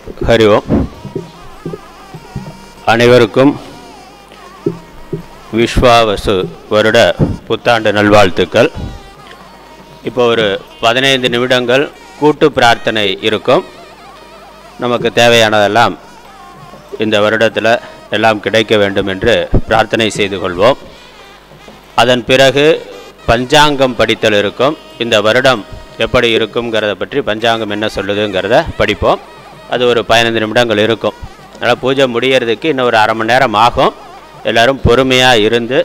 ஹரி ஓம். அனைவருக்கும் விஸ்வாவசு வருட புத்தாண்டு நல்வாழ்த்துக்கள். இப்போ ஒரு 15 நிமிடங்கள் கூட்டு பிரார்த்தனை இருக்கும். நமக்கு தேவையானதெல்லாம் இந்த வருடத்தில் எல்லாம் கிடைக்க வேண்டும் என்று பிரார்த்தனை செய்து கொள்வோம். அதன் பிறகு பஞ்சாங்கம் படித்தல் இருக்கும். இந்த வருடம் எப்படி இருக்குங்கிறத பற்றி பஞ்சாங்கம் என்ன சொல்லுதுங்கிறத படிப்போம். அது ஒரு 15 நிமிடங்கள் இருக்கும். அதனால் பூஜை முடியறதுக்கு இன்னும் ஒரு அரை மணி நேரம் ஆகும். எல்லோரும் பொறுமையாக இருந்து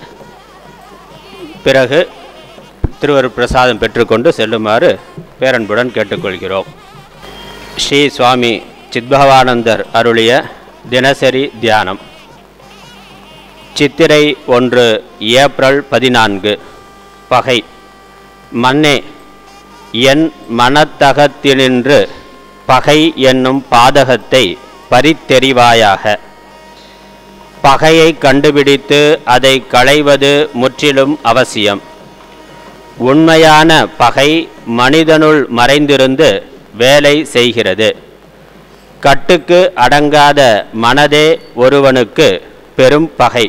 பிறகு திருவருட் பிரசாதம் பெற்றுக்கொண்டு செல்லுமாறு பேரன்புடன் கேட்டுக்கொள்கிறோம். ஸ்ரீ சுவாமி சித்பவானந்தர் அருளிய தினசரி தியானம். சித்திரை 1 ஏப்ரல் 14. பகை. மன்னே, என் மனத்தகத்தினின்று பகை என்னும் பாதகத்தை பறித்தெறிவாயாக. பகையை கண்டுபிடித்து அதை களைவது முற்றிலும் அவசியம். உண்மையான பகை மனிதனுள் மறைந்திருந்து வேலை செய்கிறது. கட்டுக்கு அடங்காத மனதே ஒருவனுக்கு பெரும் பகை.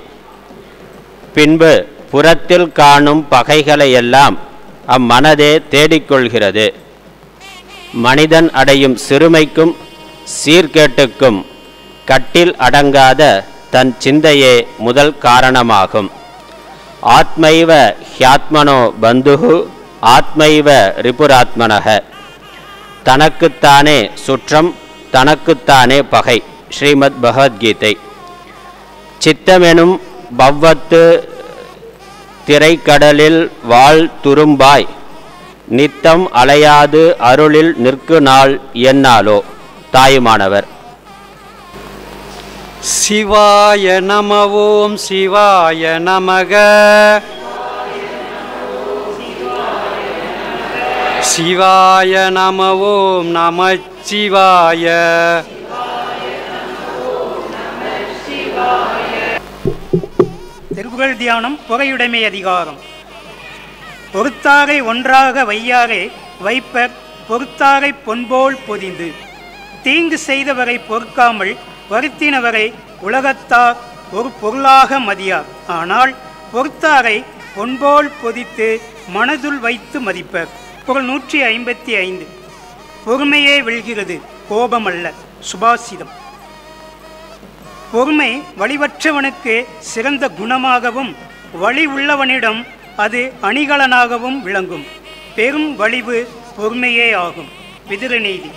பின்பு புறத்தில் காணும் பகைகளையெல்லாம் அம்மனதே தேடிக்கொள்கிறது. மனிதன் அடையும் சிறுமைக்கும் சீர்கேட்டுக்கும் கட்டில் அடங்காத தன் சிந்தையே முதல் காரணமாகும். ஆத்மைவ ஹ்யாத்மனோ பந்துஹு ஆத்மைவ ரிபுராத்மனக. தனக்குத்தானே சுற்றம், தனக்குத்தானே பகை. ஸ்ரீமத் பகவத்கீதை. சித்தமெனும் பவ்வத்து திரைக்கடலில் வாழ் துரும்பாய் நித்தம் அலையாது அருளில் நிற்கு நாள் என்னாலோ. தாயுமானவர். சிவாய நம ஓம் சிவாய நமக. சிவாய நம ஓம் நம சிவாய. திருப்புகழ் தியானம். புகையுடைமை அதிகாரம். பொறுத்தாகை ஒன்றாக வையாகை வைப்பர் பொறுத்தாகை பொன்போல் பொதிந்து. தீங்கு செய்தவரை பொறுக்காமல் வருத்தினவரை உலகத்தார் ஒரு பொருளாக மதியார். ஆனால் பொறுத்தாரை பொன்போல் பொதித்து மனதுள் வைத்து மதிப்பர். பொருள் 155. பொறுமையே வெல்கிறது, கோபமல்ல. சுபாசிதம். பொறுமை வலிவற்றவனுக்கு சிறந்த குணமாகவும் வலி உள்ளவனிடம் அது அணிகலனாகவும் விளங்கும். பெரும் வலிவு பொறுமையே ஆகும். விதுரநீதி.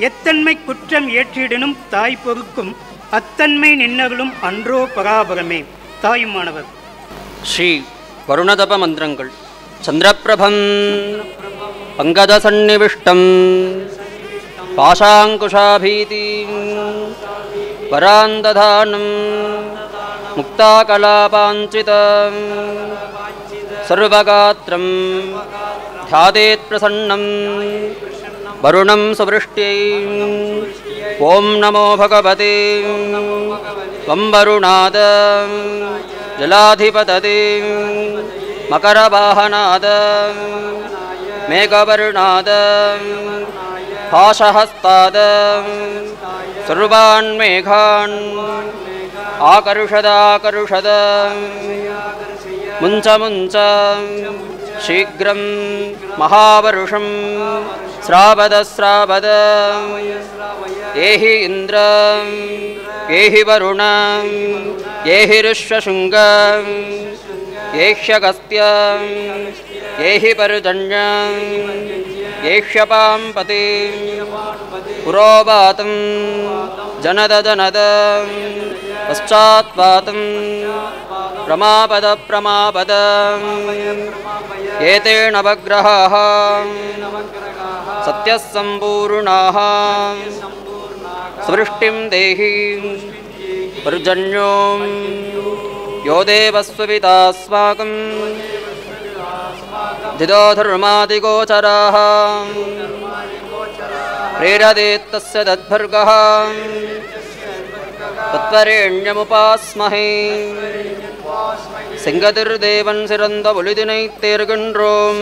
எத்தன்மை குற்றம் ஏற்றிடனும் தாய் பொறுக்கும் அத்தன்மை நின்னர்களும் அன்றோ பராபரமே. தாயுமானவர். ஸ்ரீ வருணதப மந்திரங்கள். சந்திரபிரபம் பங்கஜ சந்நிவிஷ்டம் பாஷாங்குஷாபீதி வராந்ததானம் முக்தாகலாபாஞ்சிதம் சர்வகாத்ரம் தியாதேத் பிரசன்னம் வருணம் சுவ்ருஷ்ட்யை. ஓம் நமோ பகவதே வம் வருணாத ஜலாதிபததே மகரவாஹனாத மேகவருணாத பாஷஹஸ்தாத சர்வான் மேகான் ஆகர்ஷதாகர்ஷத முஞ்ச முஞ்ச சீக்ரம் மகாவருஷம் ஸ்ராவத ஸ்ராவத. ஏஹி இந்திரம் ஏஹி வருணம் ஏஹி ரிஷ்வசுங்கம் ஏஷ்யகஸ்த்யம் ஏஹி பருஜன்யம் ஏஷ்யபாம்பதி. புரோவாதம் ஜனத ஜனத பశ్చాத்வாதம் பிரமாபத பிரமாபத. ஏதேன நவக்ரஹாः சத்யः சம்பூர்ணாः ஸ்விருஷ்டிம் தேஹி பர்ஜன்யோ யோ தேவஸ்வவிதாஸ்மாகம் திதோ தர்மாதிகோச்சராः பிரேரதேத்தஸ்ய தத்பர்கः தத்வரேண்யமுபாஸ்மஹே. செங்கதிர்தேவன் சிறந்த ஒளிதினை தேர்கின்றோம்.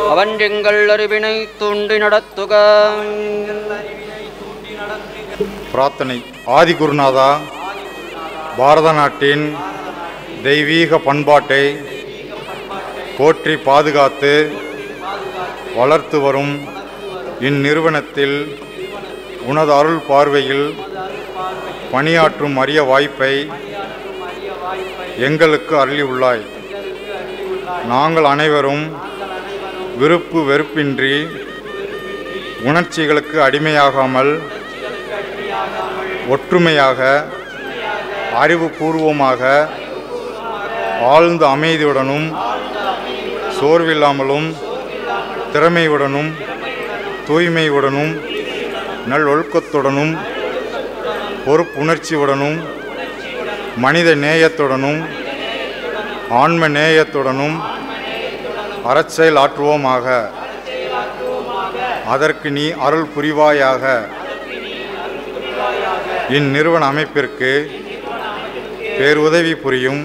அவன் எங்கள் அறிவினை தூண்டி நடத்துக. பிரார்த்தனை. ஆதிகுருநாதா, பாரத நாட்டின் தெய்வீக பண்பாட்டை போற்றி பாதுகாத்து வளர்த்து வரும் இந்நிறுவனத்தில் உனது அருள் பார்வையில் பணியாற்றும் அரிய வாய்ப்பை எங்களுக்கு அருளியுள்ளாய். நாங்கள் அனைவரும் விருப்பு வெறுப்பின்றி உணர்ச்சிகளுக்கு அடிமையாகாமல் ஒற்றுமையாக அறிவுபூர்வமாக ஆழ்ந்த அமைதியுடனும் சோர்வில்லாமலும் திறமையுடனும் தூய்மையுடனும் நல்லொழுக்கத்துடனும் பொறுப்புணர்ச்சியுடனும் மனித நேயத்துடனும் ஆன்ம நேயத்துடனும் அறச்செயல் ஆற்றுவோமாக. அதற்கு நீ அருள் புரிவாயாக. இந்நிறுவன அமைப்பிற்கு பேருதவி புரியும்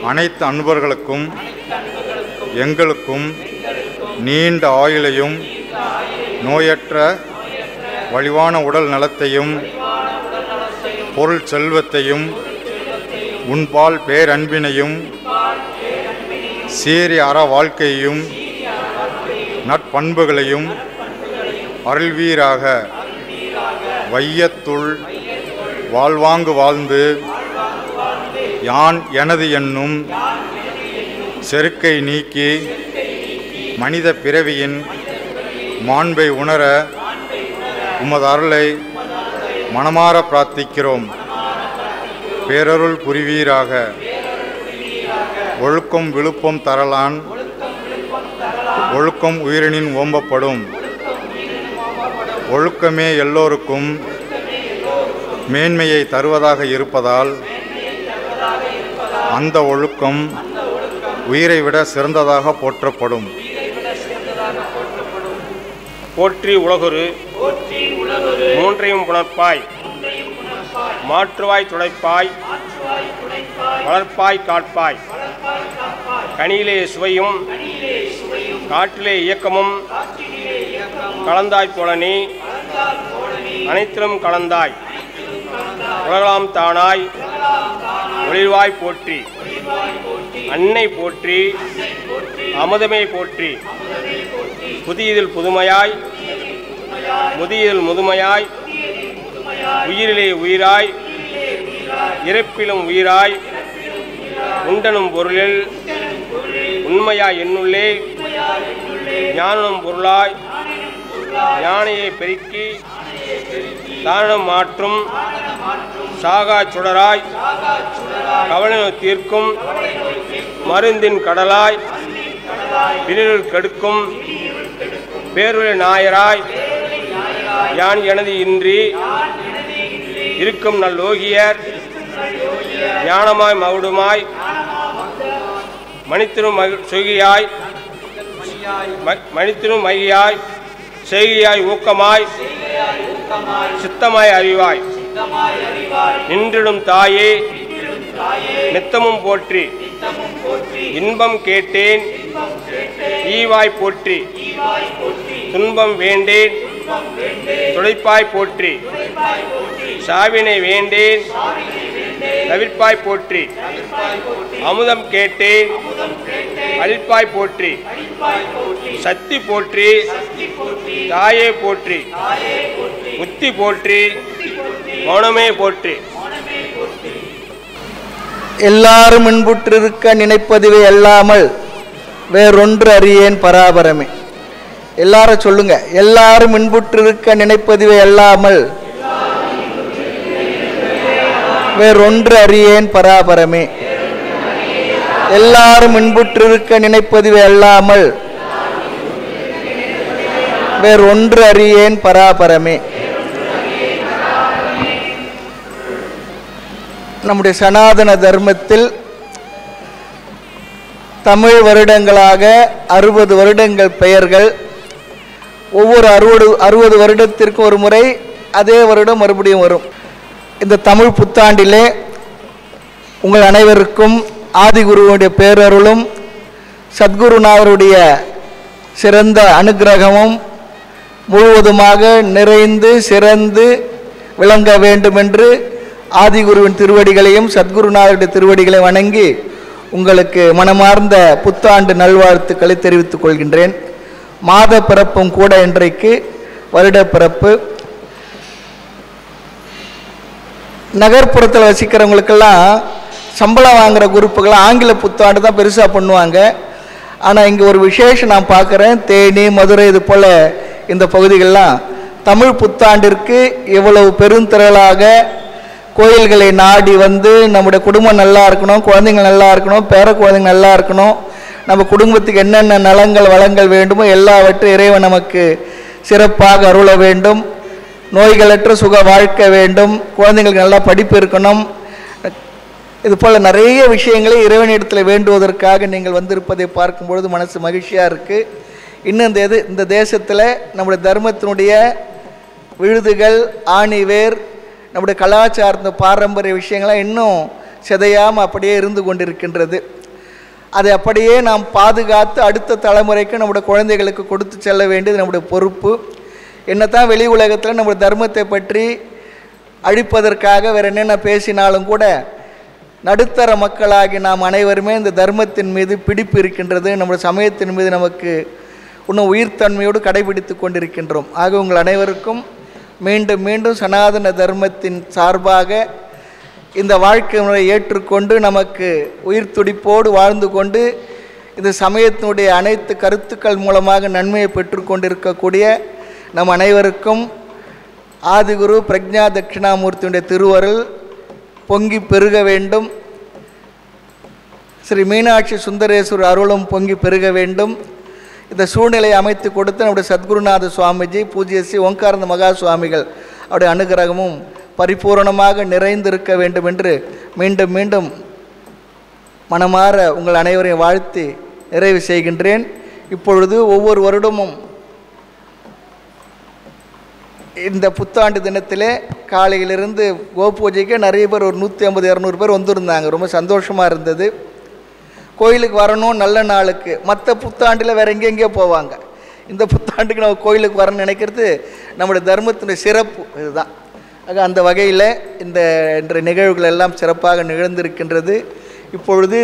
அனைத்து அன்பர்களுக்கும் எங்களுக்கும் நீண்ட ஆயுளையும் நோயற்ற வலிவான உடல் நலத்தையும் பொருள் செல்வத்தையும் உன்பால் பேரன்பினையும் சீரிய அற வாழ்க்கையையும் நற்பண்புகளையும் அருள்வீராக. வையத்துள் வாழ்வாங்கு வாழ்ந்து யான் எனது என்னும் செருக்கை நீக்கி மனித பிறவியின் மாண்பை உணர உமது அருளை மனமாற பிரார்த்திக்கிறோம். பேரருள் புரிவீராக. ஒழுக்கம் விழுப்பம் தரலான் ஒழுக்கம் உயிரினின் ஓம்பப்படும். ஒழுக்கமே எல்லோருக்கும் மேன்மையை தருவதாக இருப்பதால் அந்த ஒழுக்கம் உயிரை விட சிறந்ததாக போற்றப்படும். போற்றி உலகுரு மூன்றையும் புணர்ப்பாய் மாற்றுவாய் துடைப்பாய் வளர்ப்பாய் காட்பாய். கனியிலே சுவையும் காற்றிலே இயக்கமும் கலந்தாய் போல நீ அனைத்திலும் கலந்தாய். உலகலாம் தானாய் ஒளிர்வாய் போற்றி. அன்னை போற்றி அமுதமே போற்றி. புதியதில் புதுமையாய் முதியதில் முதுமையாய் உயிரிலே உயிராய் இறப்பிலும் உயிராய் உண்டனும் பொருளில் உண்மையாய் என்னுள்ளே ஞானம் பொருளாய் ஞானையை பெருக்கி தானம் மாற்றும் சாகா சுடராய் கவலை தீர்க்கும் மருந்தின் கடலாய் பிறரில் கெடுக்கும் பேருள நாயராய் யான் எனது இன்றி இருக்கும் நல்லோகியர் ஞானமாய் மகுடுமாய் மணித்திரும் சொகியாய் மணித்திரும் மையாய் செய்கையாய் ஊக்கமாய் சித்தமாய் அறிவாய் நின்றிடும் தாயே நித்தமும் போற்றி. இன்பம் கேட்டேன் ஈவாய் போற்றி. துன்பம் வேண்டேன் துடைப்பாய் போற்றி. சாவினை வேண்டேன் தவிர்ப்பாய் போற்றி. அமுதம் கேட்டேன் அளிப்பாய் போற்றி. சக்தி போற்றி தாயே போற்றி. முத்தி போற்றி மௌனமே போற்றி. எல்லாரும் இன்புற்றிருக்க நினைப்பதுவே அல்லாமல் வேறொன்று அறியேன் பராபரமே. எல்லாரும் சொல்லுங்க. எல்லாரும் இன்புற்றிருக்க நினைப்பதுவே அல்லாமல் வேறொன்று அறியேன் பராபரமே. எல்லாரும் இன்புற்றிருக்க நினைப்பதுவே அல்லாமல் வேறொன்று அறியேன் பராபரமே. நம்முடைய சனாதன தர்மத்தில் தமிழ் வருடங்களாக 60 வருடங்கள் பெயர்கள். ஒவ்வொரு 60 வருடத்திற்கு ஒரு முறை அதே வருடம் மறுபடியும் வரும். இந்த தமிழ் புத்தாண்டிலே உங்கள் அனைவருக்கும் ஆதிகுருவுடைய பேரருளும் சத்குருநாதருடைய சிறந்த அனுக்கிரகமும் முழுவதுமாக நிறைந்து சிறந்து விளங்க வேண்டும் என்று ஆதிகுருவின் திருவடிகளையும் சத்குருநாதருடைய திருவடிகளை வணங்கி உங்களுக்கு மனமார்ந்த புத்தாண்டு நல்வாழ்த்துக்களை தெரிவித்துக் கொள்கின்றேன். மாத பிறப்பும் கூட இன்றைக்கு வருட பிறப்பு. நகர்ப்புறத்தில் வசிக்கிறவங்களுக்கெல்லாம் சம்பளம் வாங்குகிற குரூப்புகள் ஆங்கில புத்தாண்டு தான் பெருசாக பண்ணுவாங்க. ஆனால் இங்கே ஒரு விசேஷம் நான் பார்க்குறேன். தேனி, மதுரை இது போல் இந்த பகுதிகளெலாம் தமிழ் புத்தாண்டிற்கு இவ்வளவு பெருந்திரளாக கோயில்களை நாடி வந்து நம்முடைய குடும்பம் நல்லா இருக்கணும், குழந்தைங்க நல்லா இருக்கணும், பேர குழந்தைங்க நல்லா இருக்கணும், நம்ம குடும்பத்துக்கு என்னென்ன நலங்கள் வளங்கள் வேண்டுமோ எல்லாவற்றையும் இறைவன் நமக்கு சிறப்பாக அருள வேண்டும், நோய்களற்ற சுக வாழ்க்கை வேண்டும், குழந்தைங்களுக்கு நல்லா படிப்பு இருக்கணும், இது போல் நிறைய விஷயங்களை இறைவனிடத்தில் வேண்டுவதற்காக நீங்கள் வந்திருப்பதை பார்க்கும்பொழுது மனசு மகிழ்ச்சியாக இருக்குது. இன்னும் இந்த தேசத்தில் நம்முடைய தர்மத்தினுடைய விழுதுகள் ஆணிவேர் நம்முடைய கலாச்சார பாரம்பரிய விஷயங்கள்லாம் இன்னும் சிதையாமல் அப்படியே இருந்து கொண்டிருக்கின்றது. அதை அப்படியே நாம் பாதுகாத்து அடுத்த தலைமுறைக்கு நம்முடைய குழந்தைகளுக்கு கொடுத்து செல்ல வேண்டியது நம்முடைய பொறுப்பு. என்னத்தான் வெளி உலகத்தில் நம்முடைய தர்மத்தை பற்றி அழிப்பதற்காக வேறு என்னென்ன பேசினாலும் கூட நடுத்தர மக்களாகி நாம் அனைவருமே இந்த தர்மத்தின் மீது பிடிப்பு இருக்கின்றது, நம்முடைய சமயத்தின் மீது நமக்கு இன்னும் உயிர்த்தன்மையோடு கடைபிடித்து கொண்டிருக்கின்றோம். ஆக உங்கள் அனைவருக்கும் மீண்டும் மீண்டும் சனாதன தர்மத்தின் சார்பாக இந்த வாழ்க்கை முறையை ஏற்றுக்கொண்டு நமக்கு உயிர் துடிப்போடு வாழ்ந்து கொண்டு இந்த சமயத்தினுடைய அனைத்து கருத்துக்கள் மூலமாக நன்மையை பெற்றுக்கொண்டிருக்கக்கூடிய நம் அனைவருக்கும் ஆதிகுரு பிரக்ஞா தட்சிணாமூர்த்தியுடைய திருவருள் பொங்கி பெருக வேண்டும். ஸ்ரீ மீனாட்சி சுந்தரேஸ்வரர் அருளும் பொங்கி பெருக வேண்டும். இந்த சூழ்நிலையை அமைத்து கொடுத்து நம்முடைய சத்குருநாத சுவாமிஜி, பூஜ்ய ஸ்ரீ ஓங்காரந்த மகா சுவாமிகள் அவருடைய அனுகிரகமும் பரிபூரணமாக நிறைந்திருக்க வேண்டும் என்று மீண்டும் மீண்டும் மனமாற உங்கள் அனைவரையும் வாழ்த்தி நிறைவு செய்கின்றேன். இப்பொழுது ஒவ்வொரு வருடமும் இந்த புத்தாண்டு தினத்திலே காலையிலிருந்து கோபூஜைக்கு நிறைய பேர் ஒரு 150-200 பேர் வந்திருந்தாங்க. ரொம்ப சந்தோஷமாக இருந்தது. கோயிலுக்கு வரணும் நல்ல நாளுக்கு. மற்ற புத்தாண்டில் வேறு எங்கெங்கேயோ போவாங்க. இந்த புத்தாண்டுக்கு நம்ம கோயிலுக்கு வரணும்னு நினைக்கிறது நம்முடைய தர்மத்தினுடைய சிறப்பு இதுதான். ஆக அந்த வகையில் இன்றைய நிகழ்வுகள் எல்லாம் சிறப்பாக நிகழ்ந்திருக்கின்றது. இப்பொழுது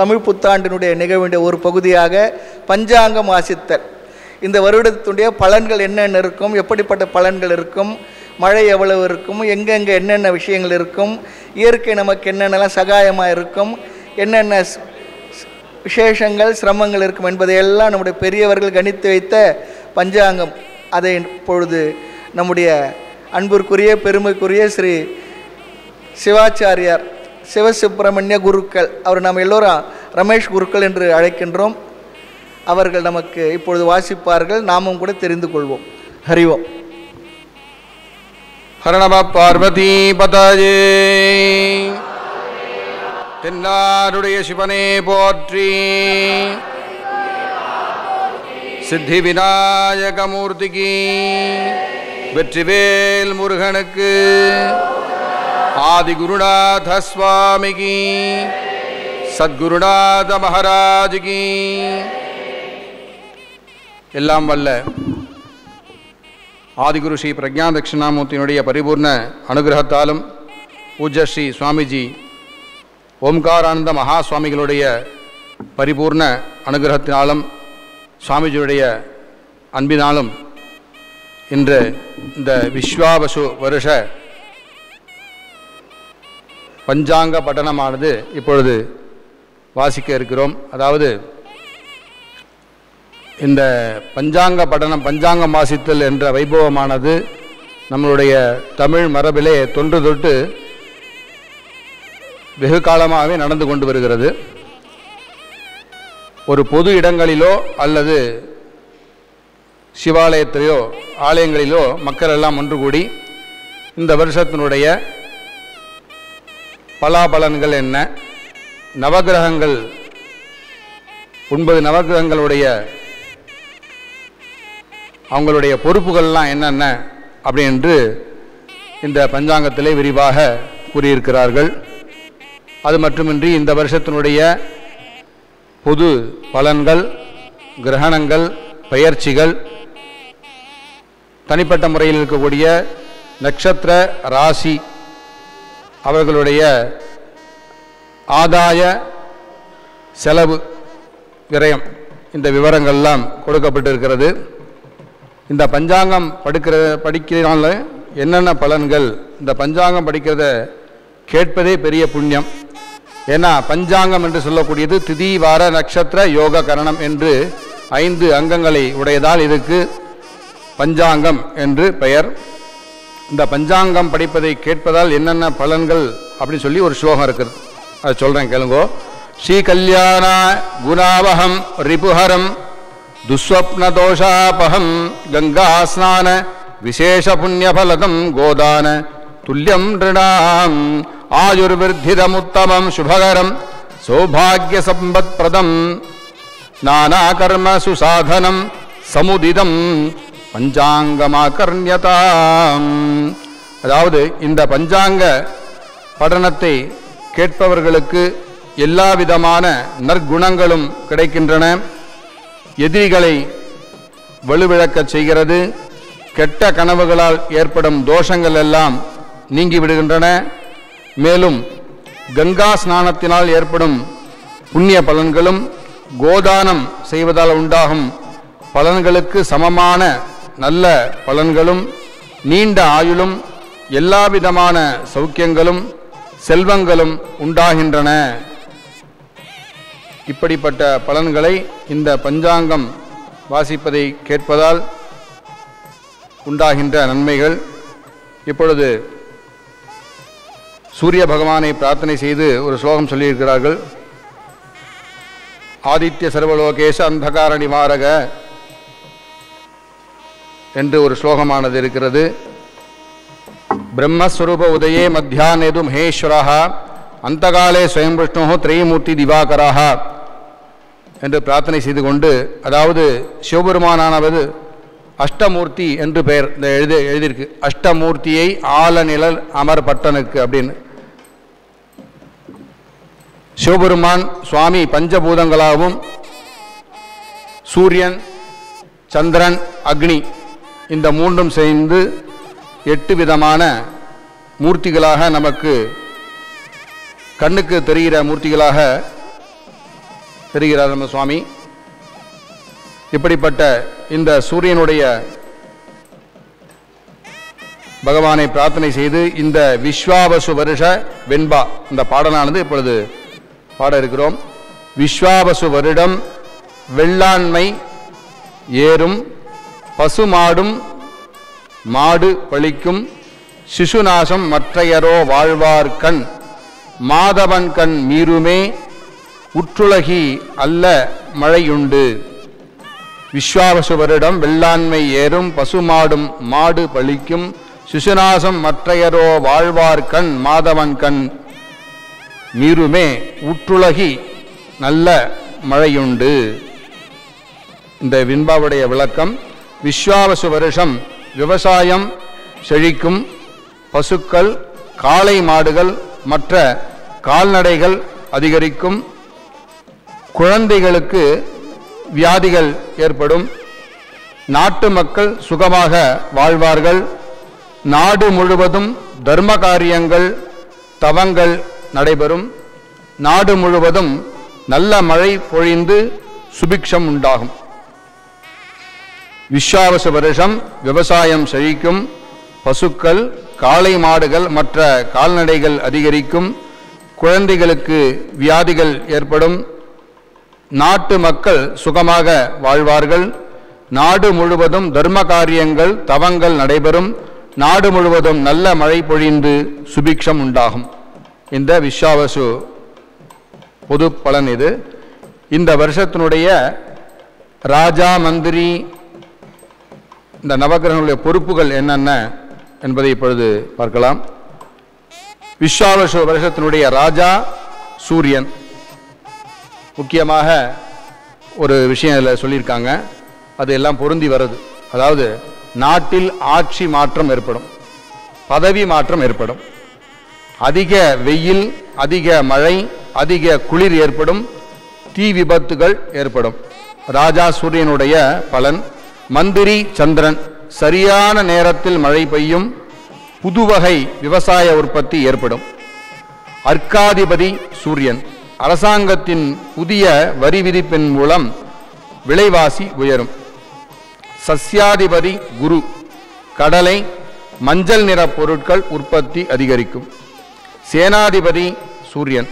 தமிழ் புத்தாண்டினுடைய நிகழ்வுடைய ஒரு பகுதியாக பஞ்சாங்கம் வாசித்தல். இந்த வருடத்தினுடைய பலன்கள் என்னென்ன இருக்கும், எப்படிப்பட்ட பலன்கள் இருக்கும், மழை எவ்வளவு இருக்கும், எங்கெங்கே என்னென்ன விஷயங்கள் இருக்கும், இயற்கை நமக்கு என்னென்னலாம் சகாயமாக இருக்கும், என்னென்ன விசேஷங்கள் சிரமங்கள் இருக்கும் என்பதையெல்லாம் நம்முடைய பெரியவர்கள் கணித்து வைத்த பஞ்சாங்கம். அதை இப்பொழுது நம்முடைய அன்பிற்குரிய பெருமைக்குரிய ஸ்ரீ சிவாச்சாரியார் சிவசுப்பிரமணிய குருக்கள், அவர் நாம் எல்லோரும் ரமேஷ் குருக்கள் என்று அழைக்கின்றோம், அவர்கள் நமக்கு இப்பொழுது வாசிப்பார்கள். நாமும் கூட தெரிந்து கொள்வோம். ஹரிவோம். ஹரணம பார்வதி பதஜே. தென்னாருடைய சிவனே போற்றி. சித்தி விநாயகமூர்த்திக்கு, வெற்றிவேல் முருகனுக்கு, ஆதிகுருநாத சுவாமிக்கு, சத்குருநாத மகாராஜுக்கு. எல்லாம் வல்ல ஆதிகுரு ஸ்ரீ பிரக்ஞா தட்சிணாமூர்த்தியினுடைய பரிபூர்ண அனுகிரகத்தாலும் பூஜ்ய ஸ்ரீ சுவாமிஜி ஓம்காரானந்த மகா சுவாமிகளுடைய பரிபூர்ண அனுகிரகத்தினாலும் சுவாமிஜியுடைய அன்பினாலும் இன்று இந்த விஸ்வாவசு வருஷ பஞ்சாங்க பட்டணமானது இப்பொழுது வாசிக்க இருக்கிறோம். அதாவது இந்த பஞ்சாங்க பட்டணம், பஞ்சாங்கம் வாசித்தல் என்ற வைபவமானது நம்மளுடைய தமிழ் மரபிலே தொன்று தொட்டு வெகு காலமாகவே நடந்து கொண்டு வருகிறது. ஒரு பொது இடங்களிலோ அல்லது சிவாலயத்திலோ ஆலயங்களிலோ மக்கள் எல்லாம் ஒன்று கூடி இந்த வருஷத்தினுடைய பலாபலன்கள் என்ன, நவகிரகங்கள் 9 நவகிரகங்களுடைய அவங்களுடைய பொறுப்புகள்லாம் என்னென்ன அப்படின்று இந்த பஞ்சாங்கத்திலே விரிவாக கூறியிருக்கிறார்கள். அது மட்டுமின்றி இந்த வருஷத்தினுடைய பொது பலன்கள், கிரகணங்கள், பெயர்ச்சிகள், தனிப்பட்ட முறையில் இருக்கக்கூடிய நட்சத்திர ராசி, அவர்களுடைய ஆதாய செலவு விரயம், இந்த விவரங்கள்லாம் கொடுக்கப்பட்டிருக்கிறது. இந்த பஞ்சாங்கம் படிக்கிறதுனால என்னென்ன பலன்கள்? இந்த பஞ்சாங்கம் படிக்கிறத கேட்பதே பெரிய புண்ணியம். ஏன்னா பஞ்சாங்கம் என்று சொல்லக்கூடியது திதி, வார, நட்சத்திர, யோக, கரணம் என்று 5 அங்கங்களை உடையதால் இதுக்கு பஞ்சாங்கம் என்று பெயர். இந்த பஞ்சாங்கம் படிப்பதை கேட்பதால் என்னென்ன பலன்கள் அப்படின்னு சொல்லி ஒரு ஸ்லோகம் இருக்குது, அதை சொல்கிறேன் கேளுங்கோ. ஸ்ரீ கல்யாண குணாவகம் ரிபுஹரம் துஸ்வப்னதோஷாபகம் கங்கா ஸ்நான விசேஷ புண்ணியபலதம் கோதான துல்லியம் நிருணாம் ஆயுர்விர்திதமுத்தமம் சுபகரம் சௌபாகிய சம்பத் பிரதம் நானாகர்ம சுசாதனம் சமுதிதம் பஞ்சாங்கமாகர்ணியதாம். அதாவது இந்த பஞ்சாங்க படனத்தை கேட்பவர்களுக்கு எல்லா விதமான நற்குணங்களும் கிடைக்கின்றன. எதிரிகளை வலுவிழக்கச் செய்கிறது. கெட்ட கனவுகளால் ஏற்படும் தோஷங்கள் எல்லாம் நீங்கிவிடுகின்றன. மேலும் கங்கா ஸ்நானத்தினால் ஏற்படும் புண்ணிய பலன்களும் கோதானம் செய்வதால் உண்டாகும் பலன்களுக்கு சமமான நல்ல பலன்களும் நீண்ட ஆயுளும் எல்லா விதமான சௌக்கியங்களும் செல்வங்களும் உண்டாகின்றன. இப்படிப்பட்ட பலன்களை இந்த பஞ்சாங்கம் வாசிப்பதை கேட்பதால் உண்டாகின்ற நன்மைகள். இப்பொழுது சூரிய பகவானை பிரார்த்தனை செய்து ஒரு ஸ்லோகம் சொல்லியிருக்கிறார்கள். ஆதித்ய சர்வலோகேஷ அந்தகார நிவாரக என்று ஒரு ஸ்லோகமானது இருக்கிறது. பிரம்மஸ்வரூப உதயே மத்தியானேது மகேஸ்வரः அந்தகாலே ஸ்வயம் விஷ்ணு திரைமூர்த்தி திவாகரः என்று பிரார்த்தனை செய்து கொண்டு, அதாவது சிவபெருமானானவது அஷ்டமூர்த்தி என்று பெயர் இந்த எழுதியிருக்கு. அஷ்டமூர்த்தியை ஆல நிழல் அமர் பட்டனுக்கு அப்படின்னு. சிவபெருமான் சுவாமி பஞ்சபூதங்களாகவும் சூரியன், சந்திரன், அக்னி இந்த மூன்றும் சேர்ந்து 8 விதமான மூர்த்திகளாக நமக்கு கண்ணுக்கு தெரிகிற மூர்த்திகளாக தெரிகிறார் நம்ம சுவாமி. இப்படிப்பட்ட இந்த சூரியனுடைய பகவானை பிரார்த்தனை செய்து இந்த விஸ்வாவசு வருஷ வெண்பா இந்த பாடலானது இப்பொழுது பாட இருக்கிறோம். விஸ்வாவசு வருடம் வெள்ளாண்மை ஏறும் பசுமாடும் மாடு பழிக்கும் சிசுநாசம் மற்றையரோ வாழ்வார் கண் மாதவன் கண் மீறுமே உற்றுலகி அல்ல மழையுண்டு. விஸ்வாவசு வருடம் வெள்ளாண்மை ஏறும் பசுமாடும் மாடு பழிக்கும் சிசுநாசம் மற்றையரோ வாழ்வார் கண் மாதவன் கண் மீறுமே உற்றுலகி நல்ல மழையுண்டு. இந்த விண்பாவுடைய விளக்கம். விஸ்வாவசு வருஷம் விவசாயம் செழிக்கும், பசுக்கள், காளை மாடுகள் மற்ற கால்நடைகள் அதிகரிக்கும், குழந்தைகளுக்கு வியாதிகள் ஏற்படும், நாட்டு மக்கள் சுகமாக வாழ்வார்கள், நாடு முழுவதும் தர்ம காரியங்கள் தவங்கள் நடைபெறும், நாடு முழுவதும் நல்ல மழை பொழிந்து சுபிக்ஷம் உண்டாகும். விஸ்வாவசு வருஷம் விவசாயம் செழிக்கும், பசுக்கள், காளை மாடுகள் மற்ற கால்நடைகள் அதிகரிக்கும், குழந்தைகளுக்கு வியாதிகள் ஏற்படும், நாட்டு மக்கள் சுகமாக வாழ்வார்கள், நாடு முழுவதும் தர்ம காரியங்கள் தவங்கள் நடைபெறும், நாடு முழுவதும் நல்ல மழை பொழிந்து சுபிக்ஷம் உண்டாகும். இந்த விஸ்வாவசு பொது பலன் இது. இந்த வருஷத்தினுடைய ராஜா, மந்திரி, இந்த நவகிரகங்களுடைய பொறுப்புகள் என்னென்ன என்பதை இப்பொழுது பார்க்கலாம். விஸ்வாவசு வருஷத்தினுடைய ராஜா சூரியன். முக்கியமாக ஒரு விஷயம் இதில் சொல்லியிருக்காங்க, அது எல்லாம் பொருந்தி வருது. அதாவது நாட்டில் ஆட்சி மாற்றம் ஏற்படும், பதவி மாற்றம் ஏற்படும், அதிக வெயில், அதிக மழை, அதிக குளிர் ஏற்படும், தீ விபத்துகள் ஏற்படும். ராஜா சூரியனுடைய பலன். மந்திரி சந்திரன், சரியான நேரத்தில் மழை பெய்யும், புதுவகை விவசாய உற்பத்தி ஏற்படும். அர்க்காதிபதி சூரியன், அரசாங்கத்தின் புதிய வரி விதிப்பின் மூலம் விலைவாசி உயரும். சஸ்யாதிபதி குரு, கடலை மஞ்சள் நிற பொருட்கள் உற்பத்தி அதிகரிக்கும். சேனாதிபதி சூரியன்,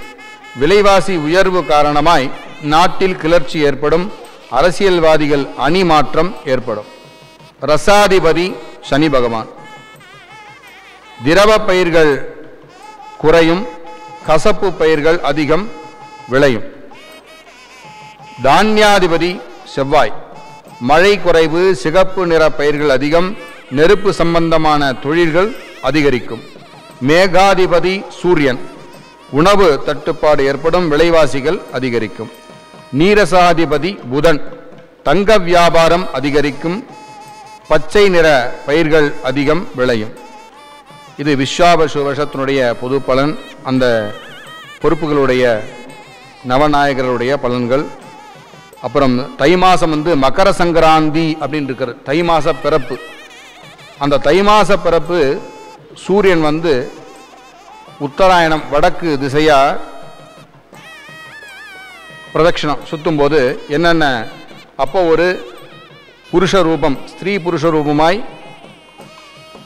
விலைவாசி உயர்வு காரணமாய் நாட்டில் கிளர்ச்சி ஏற்படும், அரசியல்வாதிகள் அணி மாற்றம் ஏற்படும். ரசாதிபதி சனி பகவான், திரவ பயிர்கள் குறையும், கசப்பு பயிர்கள் அதிகம் விளையும். தானியாதிபதி செவ்வாய், மழை குறைவு, சிகப்பு நிற பயிர்கள் அதிகம், நெருப்பு சம்பந்தமான தொழில்கள் அதிகரிக்கும். மேகாதிபதி சூரியன், உணவு தட்டுப்பாடு ஏற்படும், விலைவாசிகள் அதிகரிக்கும். நீரசாதிபதி புதன், தங்க வியாபாரம் அதிகரிக்கும், பச்சை நிற பயிர்கள் அதிகம் விளையும். இது விஸ்வாவசு வருஷத்தினுடைய பொது பலன், அந்த பொறுப்புகளுடைய நவநாயகர்களுடைய பலன்கள். அப்புறம் தை மாதம் மகர சங்கராந்தி அப்படின்னு இருக்கிற தை மாச பிறப்பு. அந்த தை மாச பிறப்பு சூரியன் உத்தராயணம் வடக்கு திசையா பிரதட்சிணம் சுற்றும் போது என்னென்ன அப்போ ஒரு புருஷ ரூபம், ஸ்திரீ புருஷ ரூபமாய்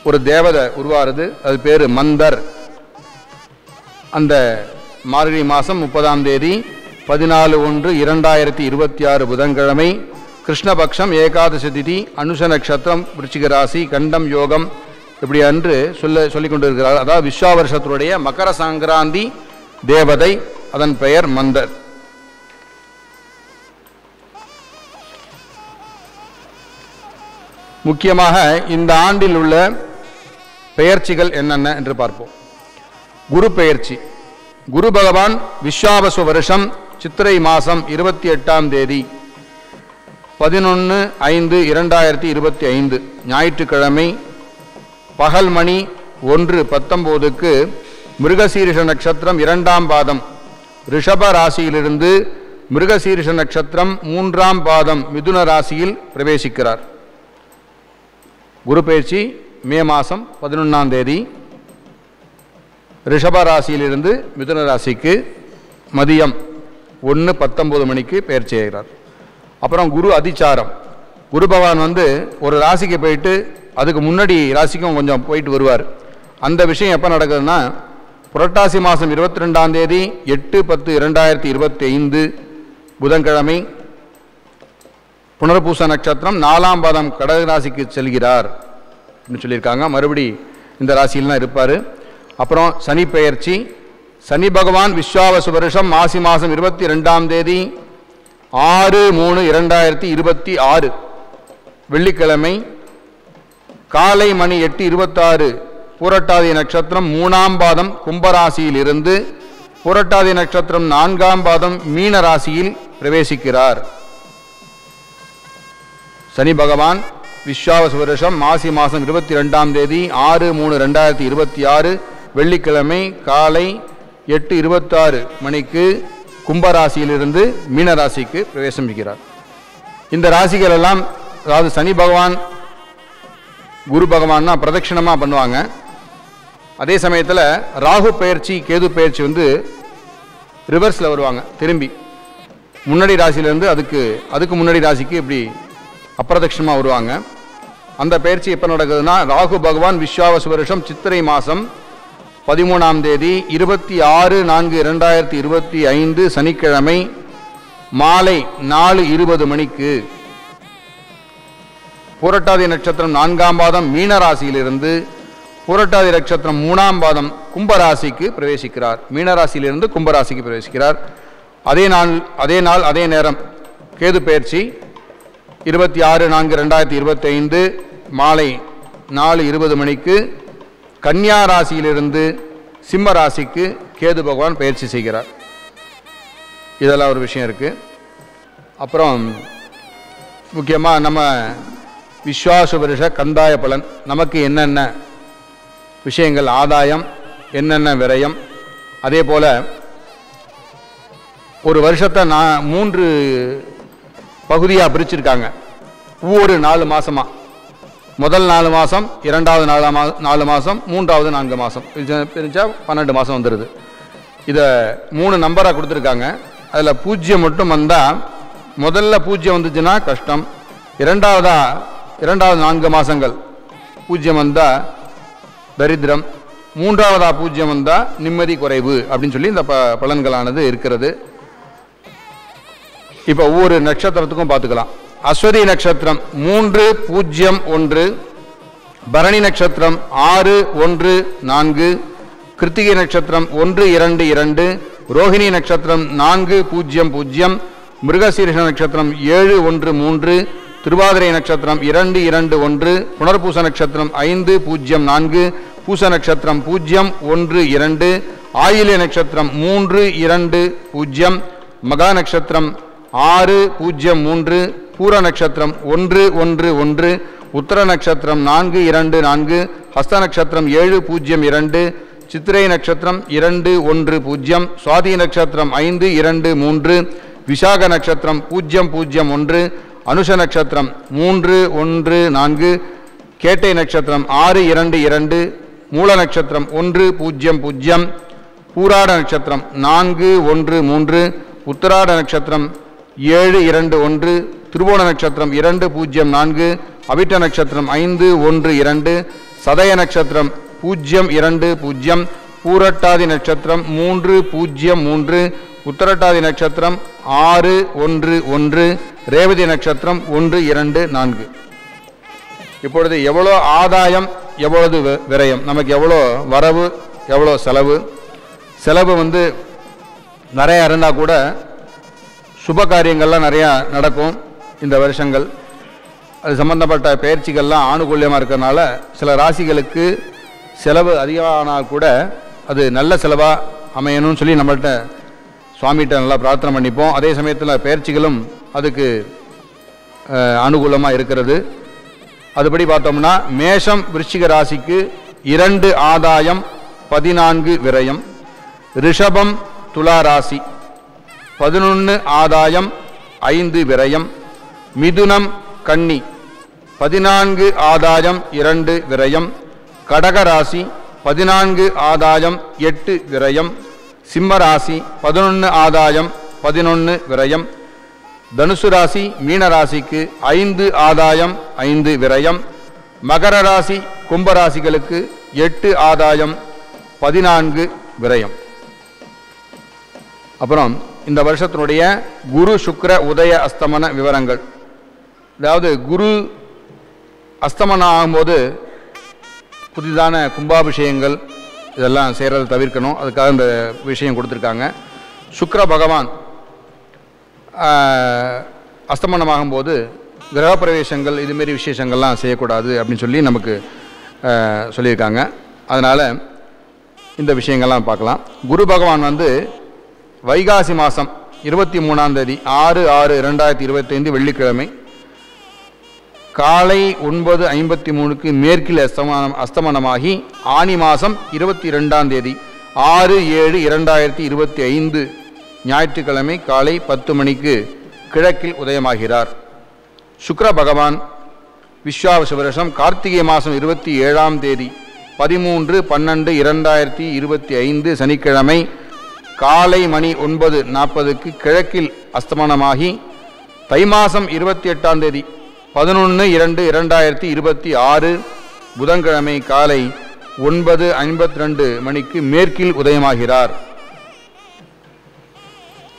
ஒரு தேவதை உருவாருது. அது பேர் மந்தர். அந்த மார்கழி மாதம் 30ஆம் தேதி 14/1/2026 புதன்கிழமை, கிருஷ்ணபக்ஷம், ஏகாதசி திதி, அனுஷ நட்சத்திரம், விருச்சிக ராசி, கண்டம் யோகம், இப்படி அன்று சொல்லிக் கொண்டிருக்கிறார். அதாவது விஸ்வாவர்ஷத்துடைய மகர சங்கராந்தி தேவதை, அதன் பெயர் மந்தர். முக்கியமாக இந்த ஆண்டில் உள்ள பெயர்ச்சிகள் என்னென்ன என்று பார்ப்போம். குரு பெயர்ச்சி. குரு பகவான் விஸ்வாவசு வருஷம் சித்திரை மாதம் 28ஆம் தேதி 11/5/2025 ஞாயிற்றுக்கிழமை பகல் மணி 1:19க்கு மிருகசீரிஷ நட்சத்திரம் 2ஆம் பாதம் ரிஷப ராசியிலிருந்து மிருகசீரிஷ நட்சத்திரம் 3ஆம் பாதம் மிதுன ராசியில் பிரவேசிக்கிறார். குரு பயிற்சி மே மாதம் 11ஆம் தேதி ரிஷப ராசியிலிருந்து மிதுன ராசிக்கு மதியம் 1:19 மணிக்கு பயிற்சி செய்கிறார். அப்புறம் குரு அதிச்சாரம். குரு பகவான் ஒரு ராசிக்கு போயிட்டு அதுக்கு முன்னாடி ராசிக்கும் கொஞ்சம் போயிட்டு வருவார். அந்த விஷயம் எப்போ நடக்குதுன்னா புரட்டாசி மாதம் 22ஆம் தேதி 8/10/2025 புதன்கிழமை புனர்பூச நட்சத்திரம் 4ஆம் பாதம் கடக ராசிக்கு செல்கிறார் அப்படின்னு சொல்லியிருக்காங்க. மறுபடி இந்த ராசியில் தான் இருப்பார். அப்புறம் சனி பெயர்ச்சி. சனி பகவான் விஸ்வாவசு வருஷம் மாசி மாதம் 22ஆம் தேதி 6/3/2026 வெள்ளிக்கிழமை காலை மணி 8:26 பூரட்டாதி நட்சத்திரம் 3ஆம் பாதம் கும்பராசியில் இருந்து பூரட்டாதி நட்சத்திரம் 4ஆம் பாதம் மீன ராசியில் பிரவேசிக்கிறார். சனி பகவான் விஸ்வாவசு வருஷம் மாசி மாதம் 22ஆம் தேதி 6/3/2026 வெள்ளிக்கிழமை காலை 8:26 மணிக்கு கும்பராசியிலிருந்து மீனராசிக்கு பிரவேசம் செய்கிறார். இந்த ராசிகள் எல்லாம், அதாவது சனி பகவான் குரு பகவான்னா பிரதட்சிணமாக பண்ணுவாங்க. அதே சமயத்தில் ராகு பெயர்ச்சி கேது பெயர்ச்சி ரிவர்ஸில் வருவாங்க, திரும்பி முன்னாடி ராசியிலேருந்து அதுக்கு முன்னாடி ராசிக்கு இப்படி அப்பிரதட்சிணமாக வருவாங்க. அந்த பயிற்சி எப்போ நடக்குதுன்னா ராகு பகவான் விஸ்வாவசு வருஷம் சித்திரை மாதம் 13ஆம் தேதி 26/4/2025 சனிக்கிழமை மாலை 4:20 மணிக்கு பூரட்டாதி நட்சத்திரம் 4ஆம் பாதம் மீன ராசியிலிருந்து பூரட்டாதி நட்சத்திரம் 3ஆம் பாதம் கும்பராசிக்கு பிரவேசிக்கிறார். மீனராசியிலிருந்து கும்பராசிக்கு பிரவேசிக்கிறார். அதே நாள் அதே நேரம் கேது பயிற்சி 26/4/2025 மாலை 4:20 மணிக்கு கன்னியா ராசியிலிருந்து சிம்ம ராசிக்கு கேது பகவான் பயிற்சி செய்கிறார். இதெல்லாம் ஒரு விஷயம் இருக்குது. அப்புறம் முக்கியமாக நம்ம விஸ்வாச வருஷ கந்தாய பலன், நமக்கு என்னென்ன விஷயங்கள் ஆதாயம், என்னென்ன விரயம், அதே போல் ஒரு வருஷத்தை 3 பகுதியாக பிரிச்சிருக்காங்க. ஒவ்வொரு 4 மாதமாக, முதல் 4 மாதம், இரண்டாவது 4 மாதம், மூன்றாவது 4 மாதம் பிரிச்சா 12 மாதம் வந்துடுது. இதை 3 நம்பராக கொடுத்துருக்காங்க. அதில் 0 மட்டும் வந்தால், முதல்ல 0 வந்துச்சுன்னா கஷ்டம், இரண்டாவது 4 மாதங்கள் 0 வந்தால் தரித்திரம், மூன்றாவதா 0 வந்தால் நிம்மதி குறைவு அப்படின்னு சொல்லி இந்த பலன்களானது இருக்கிறது. இப்போ ஒவ்வொரு நட்சத்திரத்துக்கும் பார்த்துக்கலாம். அஸ்வதி நட்சத்திரம் 301, பரணி நட்சத்திரம் 614, கிருத்திகை நட்சத்திரம் 122, ரோஹிணி நட்சத்திரம் 400, மிருகசீரிஷ நட்சத்திரம் 713, திருவாதிரை நட்சத்திரம் 221, புனர்பூச நட்சத்திரம் 504, பூச நட்சத்திரம் 012, ஆயில்ய நட்சத்திரம் 320, மகா நட்சத்திரம் 603, பூர நட்சத்திரம் 111, உத்தர நட்சத்திரம் 424, ஹஸ்த நட்சத்திரம் 702, சித்திரை நட்சத்திரம் 210, சுவாதி நட்சத்திரம் 523, விசாக நட்சத்திரம் 001, அனுஷ நட்சத்திரம் 314, கேட்டை நட்சத்திரம் 622, மூல நட்சத்திரம் 100, பூராட நட்சத்திரம் 413, உத்தராட நட்சத்திரம் 721, திருவோண நட்சத்திரம் 204, அவிட்ட நட்சத்திரம் 512, சதய நட்சத்திரம் 020, பூரட்டாதி நட்சத்திரம் 303, உத்தரட்டாதி நட்சத்திரம் 611, ரேவதி நட்சத்திரம் 124. இப்பொழுது எவ்வளோ ஆதாயம், எவ்வளவு விரயம், நமக்கு எவ்வளோ வரவு, எவ்வளோ செலவு. செலவு நிறையா இருந்தால் கூட சுப காரியங்கள்லாம் நிறையா நடக்கும் இந்த வருஷங்கள். அது சம்பந்தப்பட்ட பயிற்சிகள்லாம் ஆணுகூல்யமாக இருக்கிறதுனால சில ராசிகளுக்கு செலவு அதிகமானால் கூட அது நல்ல செலவாக அமையணும்னு சொல்லி நம்மள்கிட்ட சுவாமிகிட்ட நல்லா பிரார்த்தனை பண்ணிப்போம். அதே சமயத்தில் பயிற்சிகளும் அதுக்கு அனுகூலமாக இருக்கிறது. அதுபடி பார்த்தோம்னா மேஷம் விருச்சிக ராசிக்கு 2 ஆதாயம் 14 விரயம், ரிஷபம் துலா ராசி 11 ஆதாயம் 5 விரயம், மிதுனம் கன்னி 14 ஆதாயம் 2 விரயம், கடக ராசி 14 ஆதாயம் 8 விரயம், சிம்ம ராசி 11 ஆதாயம் 11 விரயம், தனுசு ராசி மீன ராசிக்கு 5 ஆதாயம் 5 விரயம், மகர ராசி கும்பராசிகளுக்கு 8 ஆதாயம் 14 விரயம். அப்புறம் இந்த வருஷத்தினுடைய குரு சுக்கிர உதய அஸ்தமன விவரங்கள். அதாவது குரு அஸ்தமனம் ஆகும்போது புதிதான கும்பாபிஷேகங்கள் இதெல்லாம் செய்கிறத தவிர்க்கணும். அதுக்காக இந்த விஷயம் கொடுத்துருக்காங்க. சுக்கிர பகவான் அஸ்தமனமாகும்போது கிரகப்பிரவேசங்கள் இதுமாரி விசேஷங்கள்லாம் செய்யக்கூடாது அப்படின்னு சொல்லி நமக்கு சொல்லியிருக்காங்க. அதனால் இந்த விஷயங்கள்லாம் பார்க்கலாம். குரு பகவான் வைகாசி மாதம் 23ஆம் தேதி 6/6/2025 வெள்ளிக்கிழமை காலை 9:53 மேற்கில் அஸ்தமனமாகி ஆனி மாதம் 22ஆம் தேதி 6/7/2025 ஞாயிற்றுக்கிழமை காலை 10 மணிக்கு கிழக்கில் உதயமாகிறார். சுக்கிர பகவான் விஸ்வாவச வருஷம் கார்த்திகை மாதம் 27ஆம் தேதி 13/12/2025 சனிக்கிழமை காலை மணி 9:40 கிழக்கில் அஸ்தமனமாகி தை மாதம் 28ஆம் தேதி 11/2/2026 புதன்கிழமை காலை 9:52 மணிக்கு மேற்கில் உதயமாகிறார்.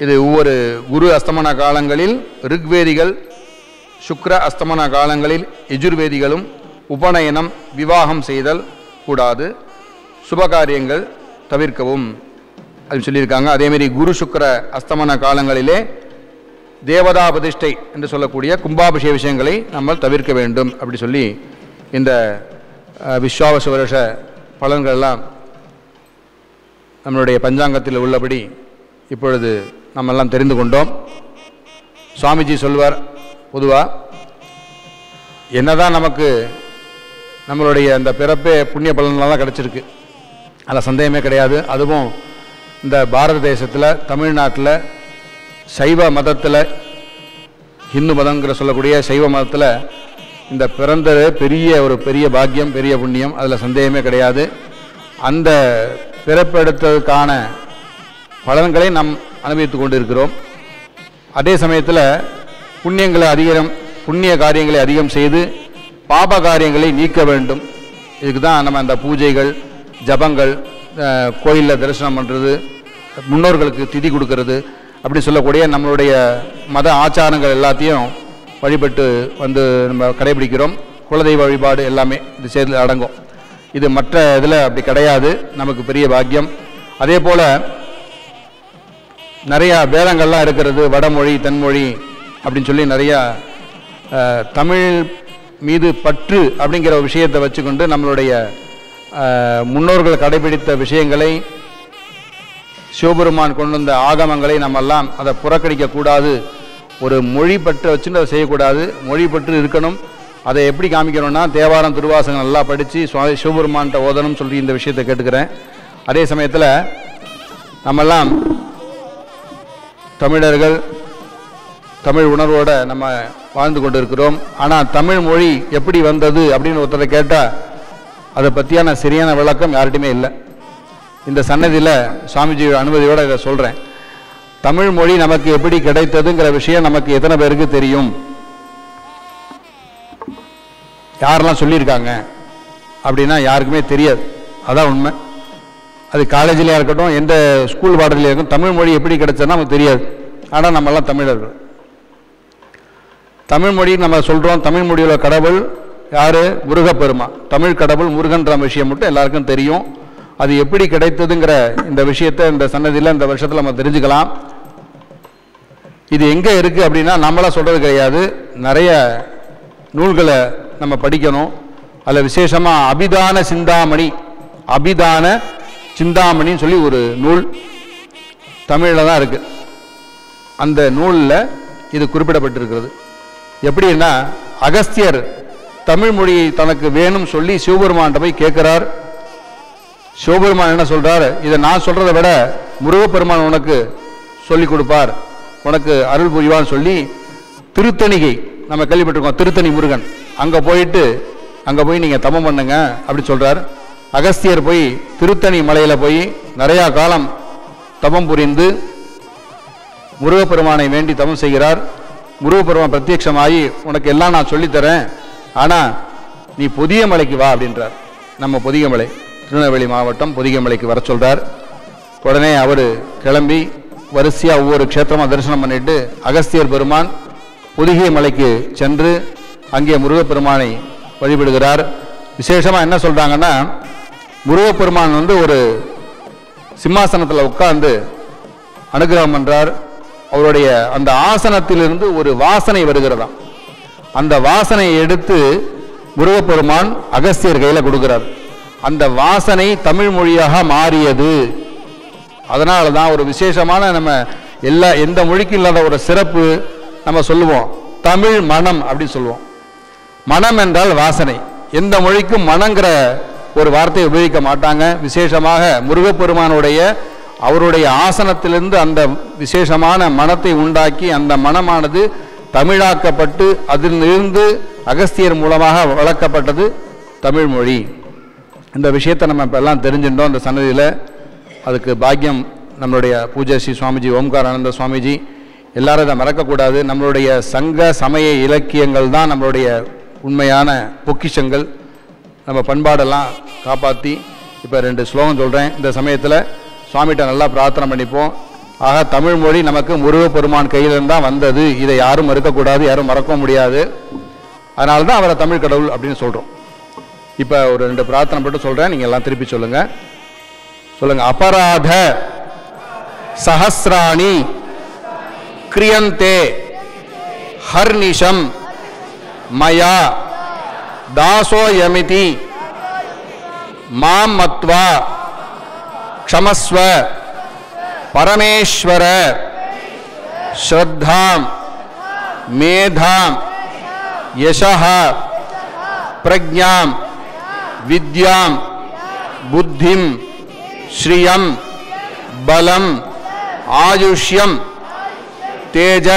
இது ஒவ்வொரு குரு அஸ்தமன காலங்களில் ரிக்வேதிகள், சுக்கிர அஸ்தமன காலங்களில் யஜுர்வேதிகளும் உபநயனம் விவாகம் செய்தல் கூடாது, சுபகாரியங்கள் தவிர்க்கவும் அப்படின்னு சொல்லியிருக்காங்க. அதேமாரி குரு சுக்கிர அஸ்தமன காலங்களிலே தேவதா பிரதிஷ்டை என்று சொல்லக்கூடிய கும்பாபிஷேக விஷயங்களை நம்ம தவிர்க்க வேண்டும் அப்படி சொல்லி இந்த விஸ்வாவச வருஷ பலன்களெல்லாம் நம்மளுடைய பஞ்சாங்கத்தில் உள்ளபடி இப்பொழுது நம்மெல்லாம் தெரிந்து கொண்டோம். சுவாமிஜி சொல்வார், பொதுவாக என்னதான் நமக்கு நம்மளுடைய இந்த பிறப்பே புண்ணிய பலன்கள்லாம் கிடச்சிருக்கு, அதில் சந்தேகமே கிடையாது. அதுவும் இந்த பாரத தேசத்தில் தமிழ்நாட்டில் சைவ மதத்தில் ஹிந்து மதங்கிற சொல்லக்கூடிய சைவ மதத்தில் இந்த பிறந்தது பெரிய பாக்கியம், பெரிய புண்ணியம், அதில் சந்தேகமே கிடையாது. அந்த பிறப்பெடுத்ததுக்கான பலன்களை நாம் அனுபவித்து கொண்டு இருக்கிறோம். அதே சமயத்தில் புண்ணிய காரியங்களை அதிகம் செய்து பாப காரியங்களை நீக்க வேண்டும். இதுக்கு தான் நம்ம அந்த பூஜைகள், ஜபங்கள், கோயிலில் தரிசனம் பண்ணுறது, முன்னோர்களுக்கு திதி கொடுக்கறது, அப்படி சொல்லக்கூடிய நம்மளுடைய மத ஆச்சாரங்கள் எல்லாத்தையும் வழிபட்டு வந்து நம்ம கடைபிடிக்கிறோம். குலதெய்வ வழிபாடு எல்லாமே இது சேர்ந்து அடங்கும். இது மற்ற இதில் அப்படி கிடையாது. நமக்கு பெரிய பாக்கியம். அதே போல் நிறையா பேதங்கள்லாம் இருக்கிறது. வடமொழி, தென்மொழி அப்படின்னு சொல்லி நிறையா தமிழ் மீது பற்று அப்படிங்கிற விஷயத்தை வச்சுக்கொண்டு நம்மளுடைய முன்னோர்கள் கடைபிடித்த விஷயங்களை, சிவபெருமான் கொண்டு வந்த ஆகமங்களை நம்மெல்லாம் அதை புறக்கணிக்கக்கூடாது. ஒரு மொழி பற்று வச்சுன்னு அதை செய்யக்கூடாது. மொழி பற்று இருக்கணும். அதை எப்படி காமிக்கணும்னா தேவாரம், திருவாசகம் நல்லா படித்து சிவபெருமான்கிட்ட ஓதணும்னு சொல்லி இந்த விஷயத்தை கேட்டுக்கிறேன். அதே சமயத்தில் நம்மெல்லாம் தமிழர்கள் தமிழ் உணர்வோடு நம்ம வாழ்ந்து கொண்டு இருக்கிறோம். ஆனால் தமிழ் மொழி எப்படி வந்தது அப்படின்னு ஒருத்தரை கேட்டால் அதை பற்றியான சரியான விளக்கம் யார்கிட்டையுமே இல்லை. இந்த சன்னதியில் சுவாமிஜியோட அனுமதியோடு இதை சொல்கிறேன். தமிழ் மொழி நமக்கு எப்படி கிடைத்ததுங்கிற விஷயம் நமக்கு எத்தனை பேருக்கு தெரியும்? யாரெல்லாம் சொல்லியிருக்காங்க அப்படின்னா யாருக்குமே தெரியாது. அதான் உண்மை. அது காலேஜிலையாக இருக்கட்டும், எந்த ஸ்கூல் பாடத்திலையும் இருக்கும், தமிழ் மொழி எப்படி கிடைச்சதுன்னா நமக்கு தெரியாது. ஆனால் நம்மெல்லாம் தமிழர்கள். தமிழ் மொழி நம்ம சொல்கிறோம். தமிழ் மொழியோட கடவுள் யார்? முருகப்பெருமான். தமிழ் கடவுள் முருகன்ற விஷயம் மட்டும் எல்லாருக்கும் தெரியும். அது எப்படி கிடைத்ததுங்கிற இந்த விஷயத்தை இந்த சன்னதியில் இந்த வருஷத்தில் நம்ம தெரிஞ்சுக்கலாம். இது எங்கே இருக்குது அப்படின்னா நம்மளாம் சொல்கிறது கிடையாது. நிறைய நூல்களை நம்ம படிக்கணும். அதில் விசேஷமாக அபிதான சிந்தாமணின்னு சொல்லி ஒரு நூல் தமிழில் தான் இருக்குது. அந்த நூலில் இது குறிப்பிடப்பட்டிருக்கிறது. எப்படின்னா, அகஸ்தியர் தமிழ் மொழியை தனக்கு வேணும் சொல்லி சிவபெருமான்கிட்ட போய் கேட்குறார். சிவபெருமான் என்ன சொல்கிறார்? இதை நான் சொல்கிறத விட முருகப்பெருமான் உனக்கு சொல்லி கொடுப்பார், உனக்கு அருள் புரிவான்னு சொல்லி திருத்தணிகை நம்ம கேள்விப்பட்டிருக்கோம், திருத்தணி முருகன், அங்கே போய் நீங்கள் தபம் பண்ணுங்க அப்படி சொல்கிறார். அகஸ்தியர் போய் திருத்தணி மலையில் போய் நிறையா காலம் தபம் புரிந்து முருகப்பெருமானை வேண்டி தபம் செய்கிறார். முருகப்பெருமான் பிரத்யட்சமாகி உனக்கு எல்லாம் நான் சொல்லித்தரேன், ஆனால் நீ பொதிய மலைக்கு வா அப்படின்றார். நம்ம பொதிய மலை, திருநெல்வேலி மாவட்டம் பொதிய மலைக்கு வர சொல்கிறார். உடனே அவர் கிளம்பி வரிசையாக ஒவ்வொரு க்ஷேத்திரமாக தரிசனம் பண்ணிட்டு அகஸ்தியர் பெருமான் பொதிகை மலைக்கு சென்று அங்கே முருகப்பெருமானை வழிபடுகிறார். விசேஷமாக என்ன சொல்கிறாங்கன்னா, முருகப்பெருமான் வந்து ஒரு சிம்மாசனத்தில் உட்கார்ந்து அனுகிரகம் பண்ணுறார். அவருடைய அந்த ஆசனத்திலிருந்து ஒரு வாசனை வருகிறதாம். அந்த வாசனையை எடுத்து முருகப்பெருமான் அகஸ்தியர் கையில் கொடுக்கிறார். அந்த வாசனை தமிழ் மொழியாக மாறியது. அதனால தான் ஒரு விசேஷமான நம்ம எந்த மொழிக்கும் இல்லாத ஒரு சிறப்பு நம்ம சொல்லுவோம், தமிழ் மனம் அப்படின்னு சொல்லுவோம். மனம் என்றால் வாசனை. எந்த மொழிக்கும் மனங்கிற ஒரு வார்த்தையை உபயோகிக்க மாட்டாங்க. விசேஷமாக முருகப்பெருமானுடைய அவருடைய ஆசனத்திலிருந்து அந்த விசேஷமான மனத்தை உண்டாக்கி அந்த மனமானது தமிழாக்கப்பட்டு அதிலிருந்து அகஸ்தியர் மூலமாக வளர்க்கப்பட்டது தமிழ் மொழி. இந்த விஷயத்தை நம்ம இப்போ எல்லாம் தெரிஞ்சுட்டோம் இந்த சன்னதியில். அதுக்கு பாக்கியம் நம்மளுடைய பூஜை ஸ்ரீ சுவாமிஜி ஓம்காரானந்த சுவாமிஜி. எல்லாரும் இதை மறக்கக்கூடாது. நம்மளுடைய சங்க சமய இலக்கியங்கள் தான் நம்மளுடைய உண்மையான பொக்கிஷங்கள். நம்ம பண்பாடெல்லாம் காப்பாற்றி இப்போ 2 ஸ்லோகம் சொல்கிறேன். இந்த சமயத்தில் சுவாமிகிட்ட நல்லா பிரார்த்தனை பண்ணிப்போம். ஆக தமிழ் மொழி நமக்கு முருகப்பெருமான் கையிலிருந்து தான் வந்தது. இதை யாரும் மறுக்கக்கூடாது, யாரும் மறக்க முடியாது. அதனால தான் அவரை தமிழ் கடவுள் அப்படின்னு சொல்கிறோம். இப்போ ஒரு 2 பிரார்த்தனை மட்டும் சொல்கிறேன், நீங்கள் எல்லாம் திருப்பி சொல்லுங்கள். அபராத சஹஸ்ராணி கிரியந்தே ஹர்நிஷம் மயா தாசோயமிதி மாம் மத்வா க்ஷமஸ்வ பரமேஸ்வர ஸ்ரத்தாம் மேதாம் யசஹ பிரக்ஞாம் வித்யாம் புத்திம் ஸ்ரீயம் பலம் ஆயுஷ்யம் தேஜ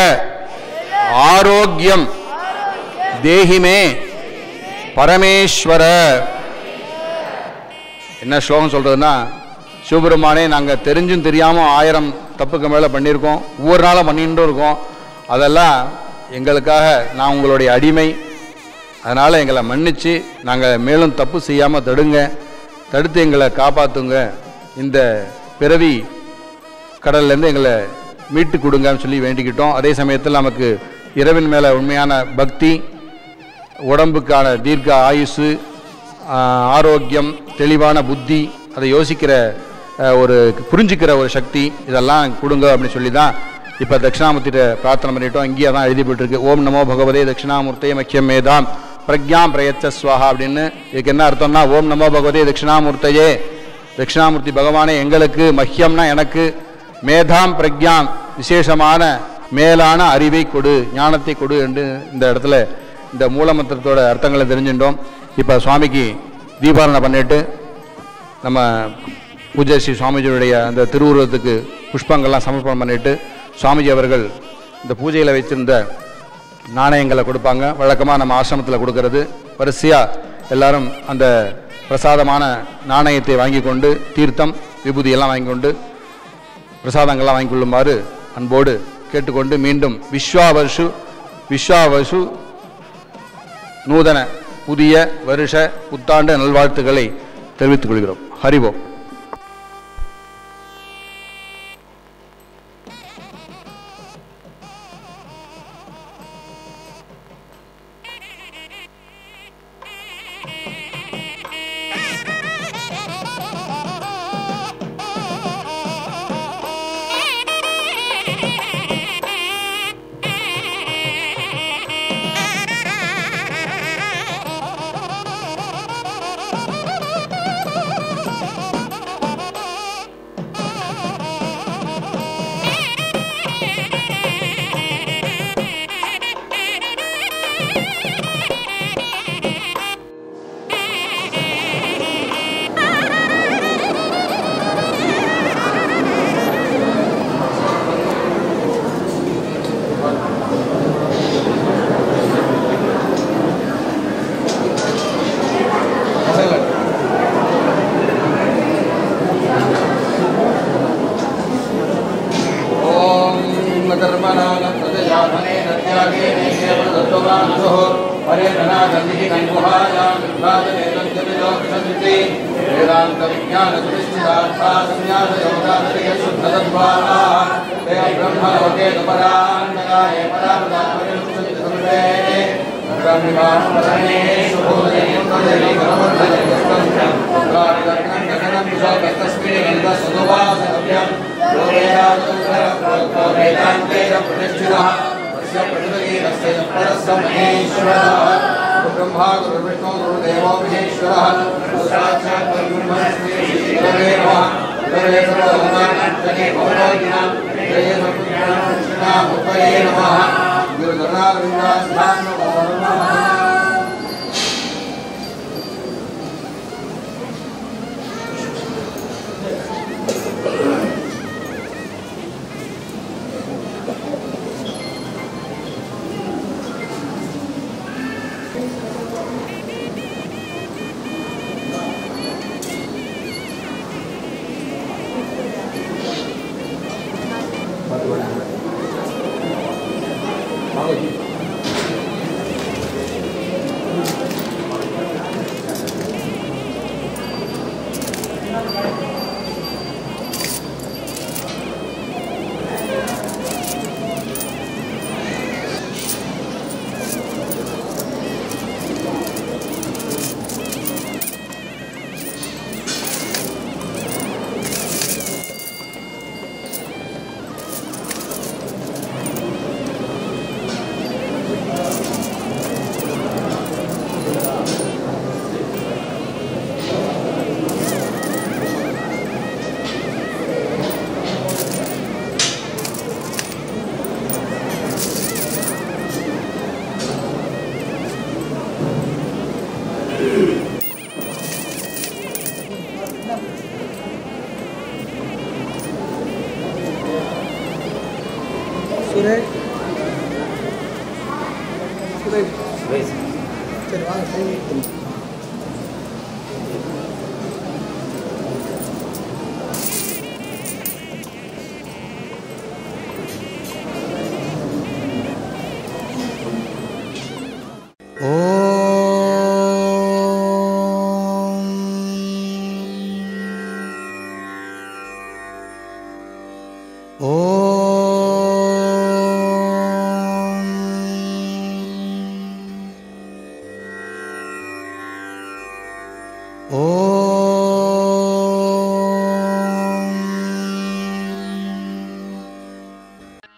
ஆரோக்கியம் தேஹிமே பரமேஸ்வர. என்ன ஸ்லோகம் சொல்றதுன்னா, சிவபெருமானே நாங்கள் தெரிஞ்சும் தெரியாமல் 1000 தப்புக்கு மேலே பண்ணியிருக்கோம், ஒவ்வொரு நாளும் பண்ணிட்டு இருக்கோம். அதெல்லாம் எங்களுக்காக நான் உங்களுடைய அடிமை, அதனால் எங்களை மன்னித்து நாங்கள் மேலும் தப்பு செய்யாமல் தடுத்து எங்களை காப்பாற்றுங்க, இந்த பிறவி கடல்லேருந்து எங்களை மீட்டு கொடுங்கன்னு சொல்லி வேண்டிக்கிட்டோம். அதே சமயத்தில் நமக்கு இறைவன் மேலே உண்மையான பக்தி, உடம்புக்கான தீர்க்க ஆயுசு, ஆரோக்கியம், தெளிவான புத்தி, அதை யோசிக்கிற புரிஞ்சுக்கிற ஒரு சக்தி, இதெல்லாம் கொடுங்க அப்படின்னு சொல்லி தான் இப்போ தட்சிணாமூர்த்திட்ட பிரார்த்தனை பண்ணிட்டோம். இங்கேயே தான் எழுதிப்பட்டிருக்கு, ஓம் நமோ பகவதே தட்சிணாமூர்த்தே மக்கியம் மேதாம் பிரக்ஞாம் பிரயச்ச ஸ்வாஹா அப்படின்னு. இதுக்கு என்ன அர்த்தம்னா, ஓம் நமோ பகவதே தட்சிணாமூர்த்தையே, தட்சிணாமூர்த்தி பகவானே எங்களுக்கு, மக்கியம்னா எனக்கு, மேதாம் பிரக்ஞாம் விசேஷமான மேலான அறிவை கொடு, ஞானத்தை கொடு என்று இந்த இடத்துல இந்த மூலமந்திரத்தோட அர்த்தங்களை தெரிஞ்சுட்டோம். இப்போ சுவாமிக்கு தீபாரணை பண்ணிட்டு நம்ம பூஜை ஸ்ரீ சுவாமிஜியுடைய அந்த திருவுருவத்துக்கு புஷ்பங்கள்லாம் சமர்ப்பணம் பண்ணிட்டு சுவாமிஜி அவர்கள் இந்த பூஜையில் வைத்திருந்த நாணயங்களை கொடுப்பாங்க. வழக்கமாக நம்ம ஆசிரமத்தில் கொடுக்கறது, வரிசையாக எல்லாரும் அந்த பிரசாதமான நாணயத்தை வாங்கி கொண்டு தீர்த்தம் விபூதியெல்லாம் வாங்கி கொண்டு பிரசாதங்கள்லாம் வாங்கி கொள்ளுமாறு அன்போடு கேட்டுக்கொண்டு மீண்டும் விஸ்வாவசு நூதன புதிய வருஷ புத்தாண்டு நல்வாழ்த்துக்களை தெரிவித்துக் கொள்கிறோம். ஹரிவோம். ஓ